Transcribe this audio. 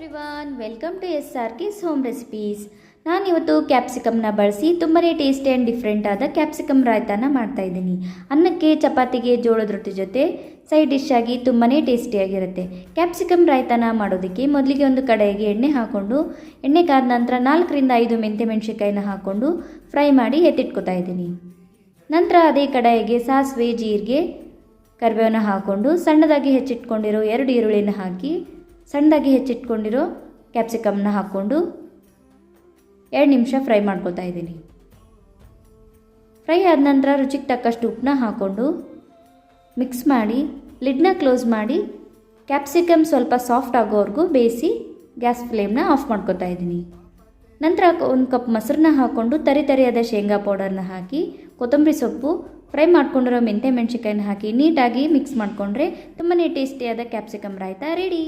Everyone, welcome to SRK's home recipes. ನಾನಿವತ್ತು ಕ್ಯಾಪ್ಸಿಕಮ್ನ ಬಳಸಿ ತುಂಬಾ ಟೇಸ್ಟಿ ಆ್ಯಂಡ್ ಡಿಫ್ರೆಂಟ್ ಆದ ಕ್ಯಾಪ್ಸಿಕಮ್ ರಾಯ್ತಾನ ಮಾಡ್ತಾಯಿದ್ದೀನಿ. ಅನ್ನಕ್ಕೆ, ಚಪಾತಿಗೆ, ಜೋಳದ ರೊಟ್ಟಿ ಜೊತೆ ಸೈಡ್ ಡಿಶ್ ಆಗಿ ತುಂಬಾ ಟೇಸ್ಟಿಯಾಗಿರುತ್ತೆ. ಕ್ಯಾಪ್ಸಿಕಮ್ ರಾಯ್ತಾನ ಮಾಡೋದಕ್ಕೆ ಮೊದಲಿಗೆ ಒಂದು ಕಡೆಗೆ ಎಣ್ಣೆ ಹಾಕ್ಕೊಂಡು, ಎಣ್ಣೆ ಕಾದ ನಂತರ 4ರಿಂದ 5 ಮೆಂತ್ಯ ಮೆಣಸಿನ್ಕಾಯಿನ ಹಾಕ್ಕೊಂಡು ಫ್ರೈ ಮಾಡಿ ಎತ್ತಿಟ್ಕೊತಾ ಇದ್ದೀನಿ. ನಂತರ ಅದೇ ಕಡೆಗೆ ಸಾಸಿವೆ, ಜೀರಿಗೆ, ಕರಿಬೇವನ್ನ ಹಾಕ್ಕೊಂಡು ಸಣ್ಣದಾಗಿ ಹೆಚ್ಚಿಟ್ಕೊಂಡಿರೋ 2 ಈರುಳ್ಳಿನ ಹಾಕಿ ಸಣ್ಣದಾಗಿ ಹೆಚ್ಚಿಟ್ಕೊಂಡಿರೋ ಕ್ಯಾಪ್ಸಿಕಮ್ನ ಹಾಕ್ಕೊಂಡು 2 ನಿಮಿಷ ಫ್ರೈ ಮಾಡ್ಕೊತಾ ಇದ್ದೀನಿ. ಫ್ರೈ ಆದ ನಂತರ ರುಚಿಗೆ ತಕ್ಕಷ್ಟು ಉಪ್ಪನ್ನ ಹಾಕ್ಕೊಂಡು ಮಿಕ್ಸ್ ಮಾಡಿ ಲಿಡ್ನ ಕ್ಲೋಸ್ ಮಾಡಿ ಕ್ಯಾಪ್ಸಿಕಮ್ ಸ್ವಲ್ಪ ಸಾಫ್ಟ್ ಆಗೋವರೆಗೂ ಬೇಯಿಸಿ ಗ್ಯಾಸ್ ಫ್ಲೇಮ್ನ ಆಫ್ ಮಾಡ್ಕೊತಾ ಇದ್ದೀನಿ. ನಂತರ 1 ಕಪ್ ಮೊಸರನ್ನ ಹಾಕ್ಕೊಂಡು ತರಿಯಾದ ಶೇಂಗಾ ಪೌಡರ್ನ ಹಾಕಿ ಕೊತ್ತಂಬರಿ ಸೊಪ್ಪು, ಫ್ರೈ ಮಾಡ್ಕೊಂಡಿರೋ ಮೆಂತ್ಯ ಮೆಣಸಿನ್ಕಾಯಿನ ಹಾಕಿ ನೀಟಾಗಿ ಮಿಕ್ಸ್ ಮಾಡಿಕೊಂಡ್ರೆ ತುಂಬಾ ಟೇಸ್ಟಿಯಾದ ಕ್ಯಾಪ್ಸಿಕಮ್ ರಾಯ್ತಾ ರೆಡಿ.